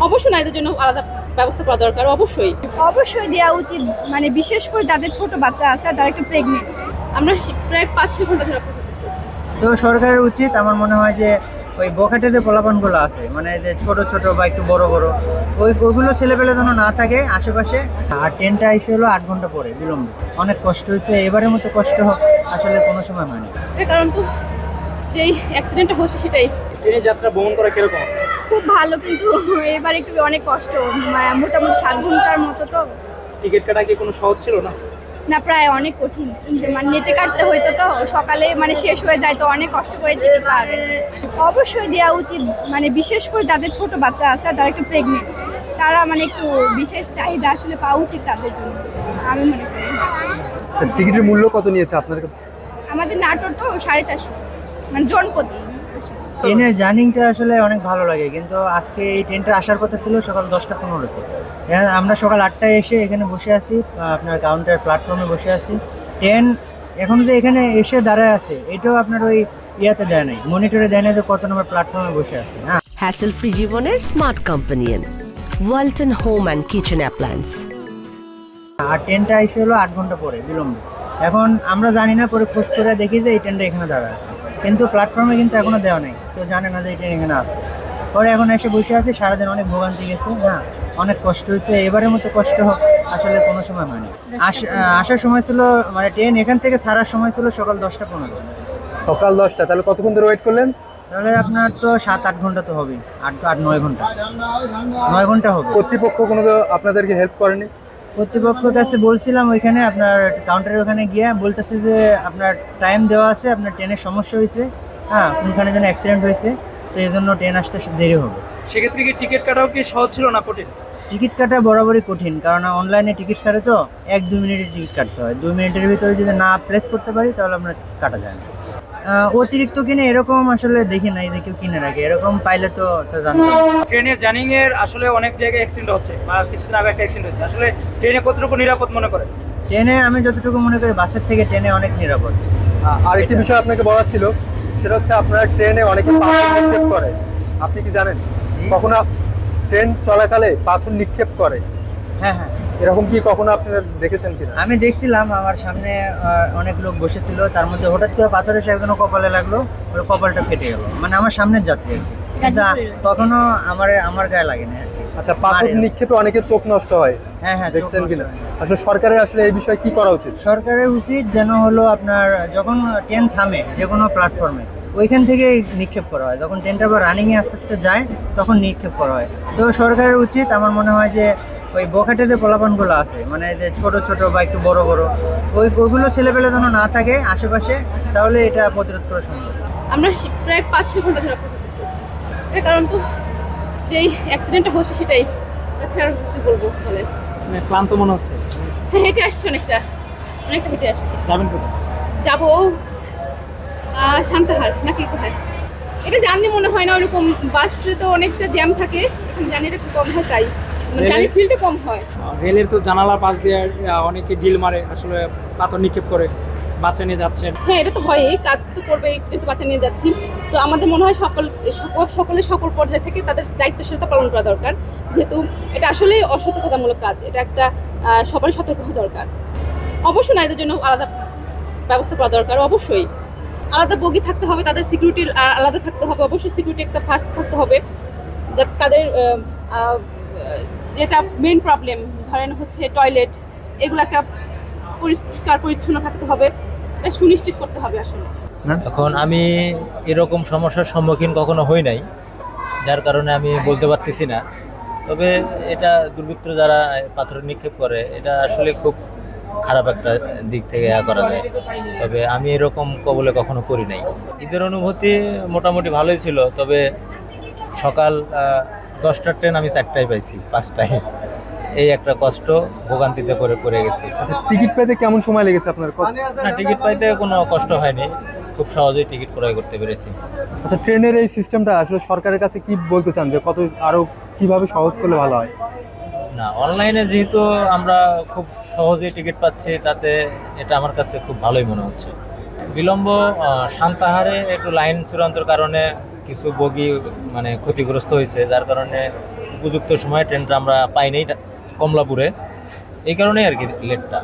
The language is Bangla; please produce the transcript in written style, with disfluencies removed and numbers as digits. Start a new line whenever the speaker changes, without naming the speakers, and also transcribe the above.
অবশ্যই নারীদের জন্য আলাদা ব্যবস্থা করা দরকার, অবশ্যই।
অবশ্যই দেওয়া উচিত, মানে বিশেষ করে তাদের ছোট বাচ্চা আছে আর তারা একটু প্রেগনেন্ট।
আমরা প্রায় 5-6 ঘন্টা ধরে অপেক্ষা করতেছি।
তো সরকারের উচিত আমার মনে হয় যে ওই বখাটে যে পোলাপানগুলো আছে, মানে যে ছোট ছোট বা একটু বড় বড়, ওইগুলো ছেলেপেলে যেন না থাকে আশেপাশে। আর ট্রেনটা আইসে হলো 8 ঘন্টা পরে বিলম্বে, অনেক কষ্ট হয়েছে। এবারের মতো কষ্ট আসলে কোনো সময় হয়নি।
এর কারণ তো যেই অ্যাক্সিডেন্টটা হচ্ছে সেটাই।
ট্রেনে যাত্রা ভ্রমণ করা কিরকম?
খুব ভালো, কিন্তু এবার একটু অনেক কষ্ট, মোটামুটি 7 ঘন্টার মতো। তো
টিকিট কাটা কি কোনো সহজ ছিল না?
না, প্রায় অনেক কঠিন, মানে নেটে কাটতে হইতো, তো সকালে মানে শেষ হয়ে যায়, তো অনেক কষ্ট করে টিকিট পাওয়া গেছে। অবশ্যই দেওয়া উচিত, মানে বিশেষ করে তাদের ছোট বাচ্চা আছে আর তারা একটু প্রেগনেন্ট, তারা মানে একটু বিশেষ চাহিদা আসলে পাওয়া উচিত তাদের জন্য, আমি মনে করি।
আচ্ছা, টিকিটের মূল্য কত নিয়েছে আপনার কাছে?
আমাদের নাটোর তো 450, মানে জনপ্রতি।
ট্রেনের জার্নিংটা আসলে অনেক ভালো লাগে, কিন্তু আজকে এই ট্রেনটা আসার কথা ছিল সকাল 10টা 15-তে। আমরা সকাল 8টায় এসে এখানে বসে আছি, আপনার কাউন্টার প্ল্যাটফর্মে বসে আছি। ট্রেন এখন যে এখানে এসে দাঁড়ায় আছে, এটাও আপনার ওই ইয়াতে দেয় নাই, মনিটরে দেয় নাই যে কত নম্বর প্ল্যাটফর্মে বসে আছে। হ্যাঁ,
হ্যাসেল ফ্রি জীবনের smart companion Walton home and kitchen appliance.
আর ট্রেনটা আইসে হলো 8 ঘন্টা পরে বিলম্বে। এখন আমরা জানি না, পরে খোঁজ করে দেখি যে এই ট্রেনটা এখানে দাঁড়ায় আছে, কিন্তু প্ল্যাটফর্মে কিন্তু এখনো দেওয়া নেই, তো জানে না যে এই ট্রেন এখানে আছে। পরে এখন এসে বসে আছি, সারাদিন অনেক ভোগান্তি গেছে। হ্যাঁ, অনেক কষ্ট হয়েছে। এবারের মতো কষ্ট আসলে কোনো সময় হয়নি। আসার সময় ছিল, মানে ট্রেন এখান থেকে ছাড়ার সময় ছিল সকাল 10টা 15।
সকাল 10টা, তাহলে কতক্ষণ ধরে ওয়েট করলেন?
তাহলে আপনার তো 7-8 ঘন্টা তো হবেই, 8-9 ঘন্টা, 9 ঘন্টা হবে।
কর্তৃপক্ষ কোনো আপনাদেরকে হেল্প করেনি?
কর্তৃপক্ষের কাছে বলছিলাম, ওইখানে আপনার কাউন্টারের ওখানে গিয়ে বলতেছে যে আপনার টাইম দেওয়া আছে, আপনার ট্রেনের সমস্যা হয়েছে, হ্যাঁ কোনখানে যেন অ্যাক্সিডেন্ট হয়েছে, তো এই জন্য ট্রেন আসতে দেরি হবে।
সেক্ষেত্রে কি টিকিট কাটাও কি সহজ ছিল না কঠিন?
টিকিট কাটা বরাবরই কঠিন, কারণ অনলাইনে টিকিট ছাড়ে তো 1-2 মিনিটে টিকিট কাটতে হয়। 2 মিনিটের ভিতরে যদি না প্লেস করতে পারি তাহলে আমরা কাটা যায় না। অতিরিক্ত কিনে এরকম আসলে দেখি নাই যে কেউ কিনে রাখে, এরকম পাইলে তো জানতাম।
ট্রেনের জার্নিং এর আসলে অনেক জায়গায় অ্যাক্সিডেন্ট হচ্ছে, বা কিছুদিন আগে একটা অ্যাক্সিডেন্ট হয়েছে। আসলে ট্রেনে কতটুকু নিরাপদ মনে করে?
ট্রেনে আমি যতটুকু মনে করি বাসের থেকে ট্রেনে অনেক নিরাপদ।
আর একটি বিষয় আপনাকে বলার ছিল, সেটা হচ্ছে আপনার ট্রেনে অনেকে পাথর নিক্ষেপ করে, আপনি কি জানেন? কখনো ট্রেন চলাকালে পাথর নিক্ষেপ করে,
হ্যাঁ হ্যাঁ,
এরকম কি কখনো আপনারা দেখেছেন কিনা?
আমি দেখছিলাম, আমার সামনে অনেক লোক বসেছিল, তার মধ্যে হঠাৎ করে পাথর এসে একজনের কপালে লাগলো, ওর কপালটা ফেটে গেল, মানে আমার সামনের যাত্রী আর কি। কিন্তু কখনো আমার গায়ে লাগেনি আর কি।
আচ্ছা, পাথর নিক্ষেপে অনেকের চোখ নষ্ট হয়,
হ্যাঁ হ্যাঁ,
দেখছেন
চোখ
কিনা?
নষ্ট হয়।
আসলে সরকারের আসলে এই বিষয়ে কি করা উচিত?
সরকারের উচিত যেন হলো আপনার যখন ট্রেন থামে যে কোনো প্ল্যাটফর্মে, ওইখান থেকে নিক্ষেপ করা হয়। যখন ট্রেনটা আবার রানিংয়ে আস্তে আস্তে যায় তখন নিক্ষেপ করা হয়। তো সরকারের উচিত আমার মনে হয় যে ওই বখাটে যে পোলাপানগুলো আছে, মানে যে ছোট ছোট বা একটু বড় বড়, ওইগুলো ছেলেপেলে যেন না থাকে আশেপাশে, তাহলে এটা প্রতিরোধ করা সম্ভব।
আমরা প্রায় 5-6 ঘন্টা ধরে অপেক্ষা করতেছি। এর কারণ তো যেই অ্যাক্সিডেন্টটা হচ্ছে সেটাই। তাছাড়া কি বলবো বলেন?
মানে ক্লান্ত মনে হচ্ছে।
হ্যাঁ, হেঁটে আসছি, অনেকটা হেঁটে আসছি।
যাবেন কোথায়?
যাবো সান্তাহার নাকি কোথায়, এটা জার্নি মনে হয় না ওরকম। বাসে তো অনেকটা জ্যাম থাকে, এখানে জার্নিটা একটু কম হয়, তাই জার্নির ফিলটা কম হয়।
রেলের তো জানালার পাশ দিয়ে অনেকে ডিল মারে, আসলে পাথর নিক্ষেপ করে, বাচ্চা নিয়ে যাচ্ছেন।
হ্যাঁ, এটা তো হয়ই, কাজ তো করবে, একটু বাচ্চা নিয়ে যাচ্ছি। তো আমাদের মনে হয় সকলের সকল পর্যায় থেকে তাদের দায়িত্বশীলতা পালন করা দরকার, যেহেতু এটা আসলে অসতর্কতামূলক কাজ। এটা একটা সবারই সতর্ক হওয়া দরকার। অবশ্যই নারীদের জন্য আলাদা ব্যবস্থা করা দরকার, অবশ্যই আলাদা বগি থাকতে হবে, তাদের সিকিউরিটি আলাদা থাকতে হবে, অবশ্যই সিকিউরিটি একটা ফার্স্ট থাকতে হবে, যাতে তাদের যেটা মেইন প্রবলেম ধরেন হচ্ছে টয়লেট, এগুলো একটা পরিষ্কার পরিচ্ছন্ন থাকতে হবে, এটা সুনিশ্চিত করতে হবে আসলে।
এখন আমি এরকম সমস্যার সম্মুখীন কখনো হই নাই, যার কারণে আমি বলতে পারতেছি না। তবে এটা দুর্বৃত্ত যারা পাথর নিক্ষেপ করে, এটা আসলে খুব খারাপ একটা দিক থেকে করা যায়। তবে আমি এরকম কবলে কখনো করি নাই। ঈদের অনুভূতি মোটামুটি ভালোই ছিল, তবে সকাল 10টার ট্রেন আমি 4টায় পাইছি, 5টায়। এই একটা কষ্ট ভোগান্তিতে পড়ে গেছি।
আচ্ছা, টিকিট পেতে কেমন সময় লেগেছে আপনার?
না, টিকিট পাইতে কোনো কষ্ট হয়নি, খুব সহজেই টিকিট ক্রয় করতে পেরেছি।
আচ্ছা, ট্রেনের এই সিস্টেমটা আসলে সরকারের কাছে কি বলতে চান, যে কত আরো কিভাবে সহজ করলে ভালো হয়?
না, অনলাইনে যেহেতু আমরা খুব সহজেই টিকিট পাচ্ছি, তাতে এটা আমার কাছে খুব ভালোই মনে হচ্ছে। বিলম্ব সান্তাহারে একটু লাইন চূড়ান্তর কারণে কিছু বগি মানে ক্ষতিগ্রস্ত হয়েছে, যার কারণে উপযুক্ত সময়ে ট্রেনটা আমরা পাইনি কমলাপুরে, এই কারণেই আর কি লেটটা।